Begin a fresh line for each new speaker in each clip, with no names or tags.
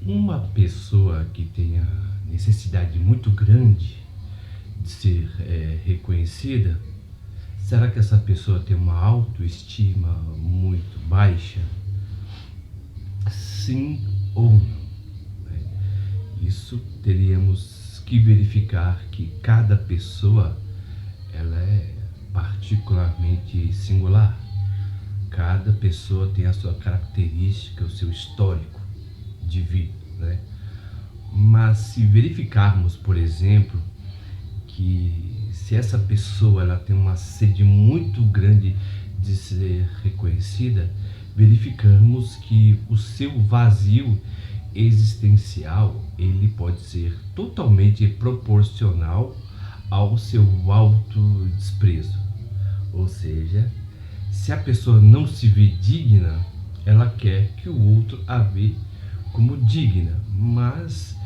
Uma pessoa que tenha necessidade muito grande de ser reconhecida, será que essa pessoa tem uma autoestima muito baixa? Sim ou não, né? Isso teríamos que verificar que cada pessoa ela é particularmente singular. Cada pessoa tem a sua característica, o seu histórico de vida, né? Mas se verificarmos, por exemplo, que se essa pessoa ela tem uma sede muito grande de ser reconhecida, verificamos que o seu vazio existencial ele pode ser totalmente proporcional ao seu autodesprezo. Ou seja, se a pessoa não se vê digna, ela quer que o outro a vê como digna, mas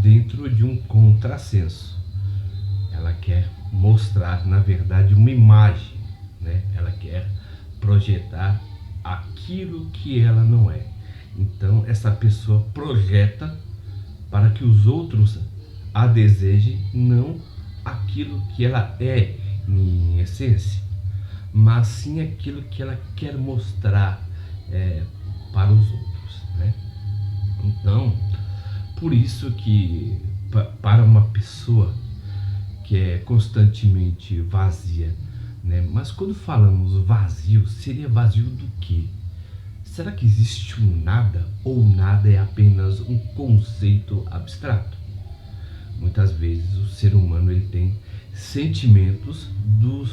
dentro de um contrassenso. Ela quer mostrar, na verdade, uma imagem, né? Ela quer projetar aquilo que ela não é. Então, essa pessoa projeta para que os outros a desejem, não aquilo que ela é em essência, mas sim aquilo que ela quer mostrar para os outros, né? Então, por isso que para uma pessoa que é constantemente vazia, né? Mas quando falamos vazio, seria vazio do quê? Será que existe um nada ou nada é apenas um conceito abstrato? Muitas vezes o ser humano ele tem sentimentos do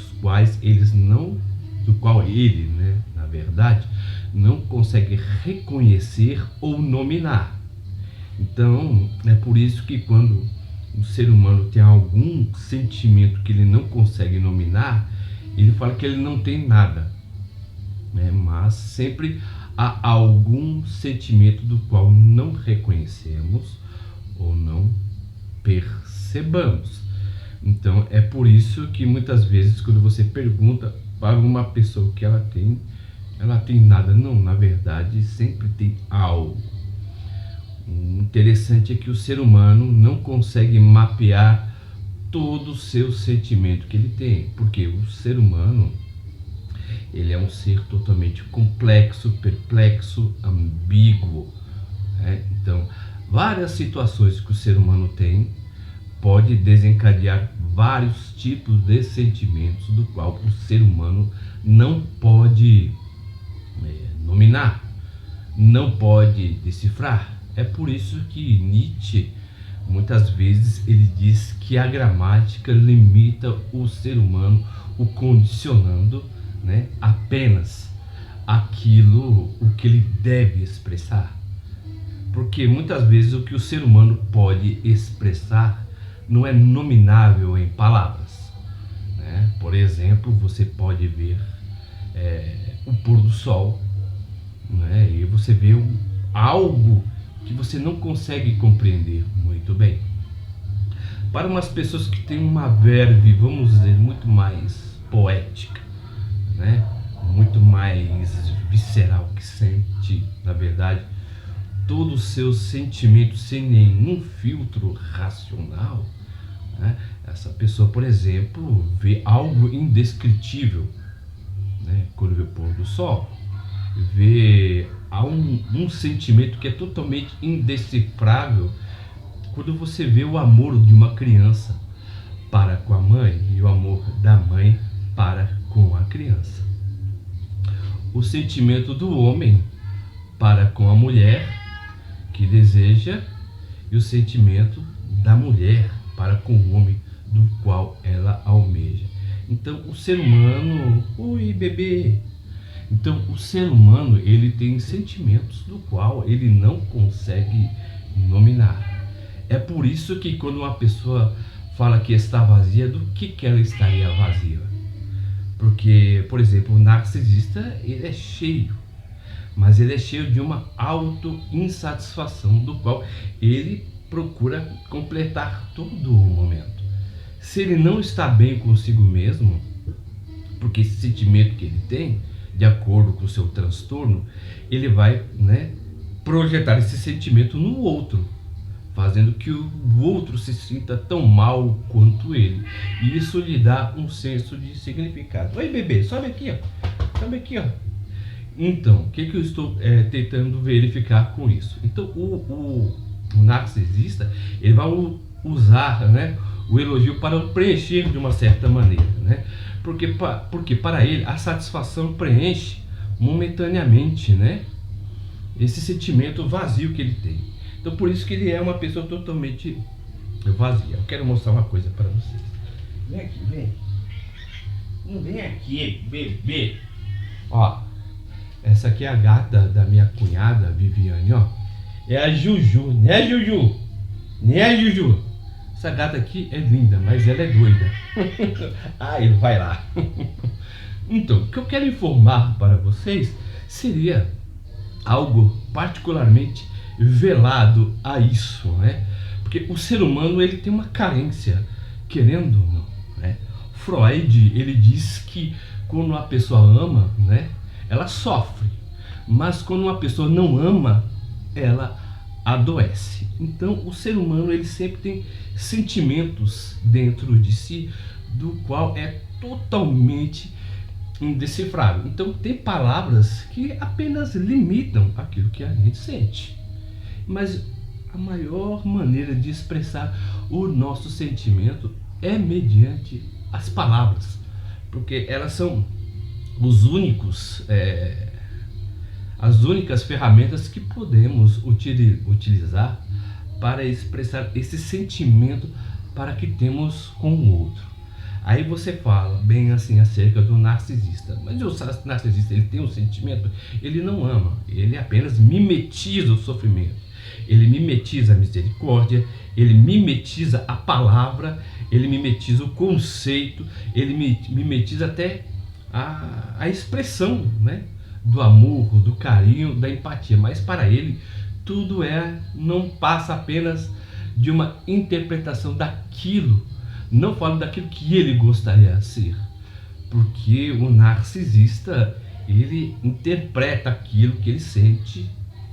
qual ele, né, na verdade, não consegue reconhecer ou nominar. Então, é por isso que quando o ser humano tem algum sentimento que ele não consegue nominar, ele fala que ele não tem nada, né? Mas sempre há algum sentimento do qual não reconhecemos ou não percebamos. Então é por isso que muitas vezes quando você pergunta para uma pessoa o que ela tem nada. Não, na verdade sempre tem algo. O interessante é que o ser humano não consegue mapear todo o seu sentimento que ele tem, porque o ser humano ele é um ser totalmente complexo, perplexo, ambíguo, né? Então, várias situações que o ser humano tem pode desencadear vários tipos de sentimentos do qual o ser humano não pode nominar, não pode decifrar. É por isso que Nietzsche muitas vezes ele diz que a gramática limita o ser humano, o condicionando, né, apenas aquilo o que ele deve expressar. Porque muitas vezes o que o ser humano pode expressar não é nominável em palavras, né? Por exemplo, você pode ver o pôr do sol, né? E você vê algo que você não consegue compreender muito bem. Para umas pessoas que têm uma verve, vamos dizer, muito mais poética, né? Muito mais visceral, que sente, na verdade, todos os seus sentimentos sem nenhum filtro racional, né? Essa pessoa, por exemplo, vê algo indescritível, né? Quando vê o pôr do sol, vê há um sentimento que é totalmente indecifrável quando você vê o amor de uma criança para com a mãe e o amor da mãe para com a criança. O sentimento do homem para com a mulher que deseja e o sentimento da mulher para com o homem do qual ela almeja. Então o ser humano, oi bebê. Então o ser humano ele tem sentimentos do qual ele não consegue nominar. É por isso que quando uma pessoa fala que está vazia, do que ela estaria vazia? Porque, por exemplo, o narcisista ele é cheio, mas ele é cheio de uma auto-insatisfação do qual ele procura completar todo o momento. Se ele não está bem consigo mesmo, porque esse sentimento que ele tem, de acordo com o seu transtorno, ele vai, né, projetar esse sentimento no outro, fazendo que o outro se sinta tão mal quanto ele. E isso lhe dá um senso de significado. Oi, bebê, sobe aqui, ó. Sobe aqui, ó. Então, o que eu estou tentando verificar com isso? Então, o narcisista, ele vai usar, né, o elogio para preencher de uma certa maneira, né? Porque para ele a satisfação preenche momentaneamente, né, esse sentimento vazio que ele tem. Então por isso que ele é uma pessoa totalmente vazia. Eu quero mostrar uma coisa para vocês. Vem aqui, vem. Não vem aqui, bebê. Ó, essa aqui é a gata da minha cunhada, Viviane, ó. É a Juju, né, Juju? Né, Juju? Essa gata aqui é linda, mas ela é doida. Ai, vai lá. Então, o que eu quero informar para vocês seria algo particularmente velado a isso, né? Porque o ser humano, ele tem uma carência, querendo ou não, né? Freud, ele diz que quando uma pessoa ama, né, ela sofre, mas quando uma pessoa não ama, ela adoece. Então o ser humano, ele sempre tem sentimentos dentro de si, do qual é totalmente indecifrável. Então tem palavras que apenas limitam aquilo que a gente sente, mas a maior maneira de expressar o nosso sentimento é mediante as palavras, porque elas são os únicos as únicas ferramentas que podemos utilizar para expressar esse sentimento para que temos com o outro. Aí você fala bem assim acerca do narcisista, mas o narcisista, ele tem um sentimento, ele não ama, ele apenas mimetiza o sofrimento, ele mimetiza a misericórdia, ele mimetiza a palavra, ele mimetiza o conceito, ele mimetiza até a expressão, né, do amor, do carinho, da empatia. Mas para ele tudo não passa apenas de uma interpretação daquilo, não falo daquilo que ele gostaria de ser, porque o narcisista, ele interpreta aquilo que ele sente,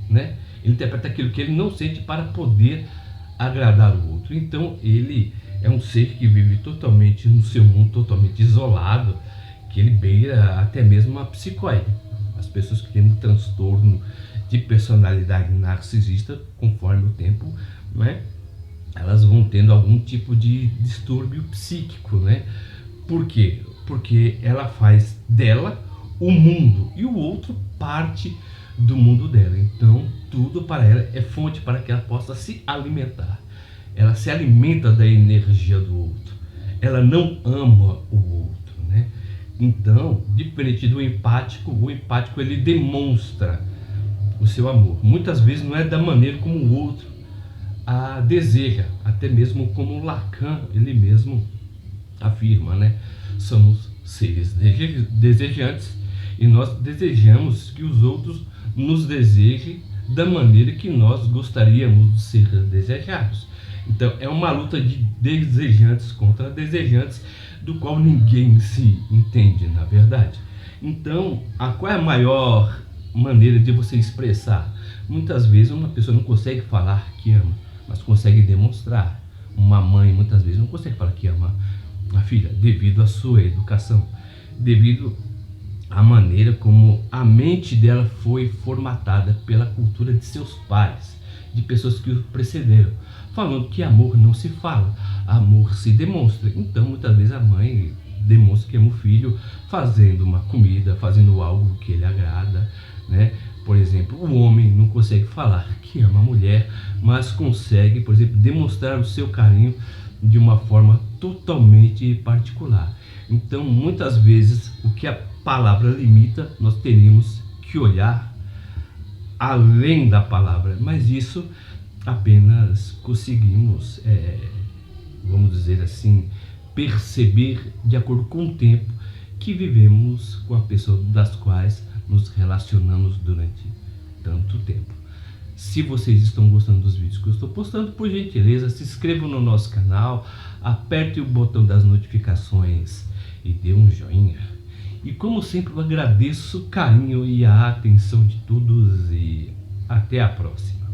né? Ele interpreta aquilo que ele não sente para poder agradar o outro. Então ele é um ser que vive totalmente no seu mundo, totalmente isolado, que ele beira até mesmo uma psicoide. As pessoas que têm um transtorno de personalidade narcisista, conforme o tempo, né, elas vão tendo algum tipo de distúrbio psíquico, né? Por quê? Porque ela faz dela o mundo e o outro parte do mundo dela. Então tudo para ela é fonte para que ela possa se alimentar. Ela se alimenta da energia do outro. Ela não ama o outro, né? Então, diferente do empático, o empático, ele demonstra o seu amor. Muitas vezes não é da maneira como o outro a deseja, até mesmo como Lacan, ele mesmo afirma, né? Somos seres desejantes e nós desejamos que os outros nos desejem da maneira que nós gostaríamos de ser desejados. Então é uma luta de desejantes contra desejantes, do qual ninguém se entende, na verdade. Então, qual é a maior maneira de você expressar? Muitas vezes uma pessoa não consegue falar que ama, mas consegue demonstrar. Uma mãe muitas vezes não consegue falar que ama a filha, devido à sua educação, devido à maneira como a mente dela foi formatada pela cultura de seus pais, de pessoas que o precederam, falando que amor não se fala, amor se demonstra. Então muitas vezes a mãe demonstra que ama o filho fazendo uma comida, fazendo algo que ele agrada, né? Por exemplo, o homem não consegue falar que ama a mulher, mas consegue, por exemplo, demonstrar o seu carinho de uma forma totalmente particular. Então, muitas vezes, o que a palavra limita, nós teríamos que olhar além da palavra, mas isso apenas conseguimos, vamos dizer assim, perceber de acordo com o tempo que vivemos com a pessoa das quais nos relacionamos durante tanto tempo. Se vocês estão gostando dos vídeos que eu estou postando, por gentileza, se inscrevam no nosso canal, aperte o botão das notificações e dê um joinha. E como sempre, eu agradeço o carinho e a atenção de todos e até Até a próxima.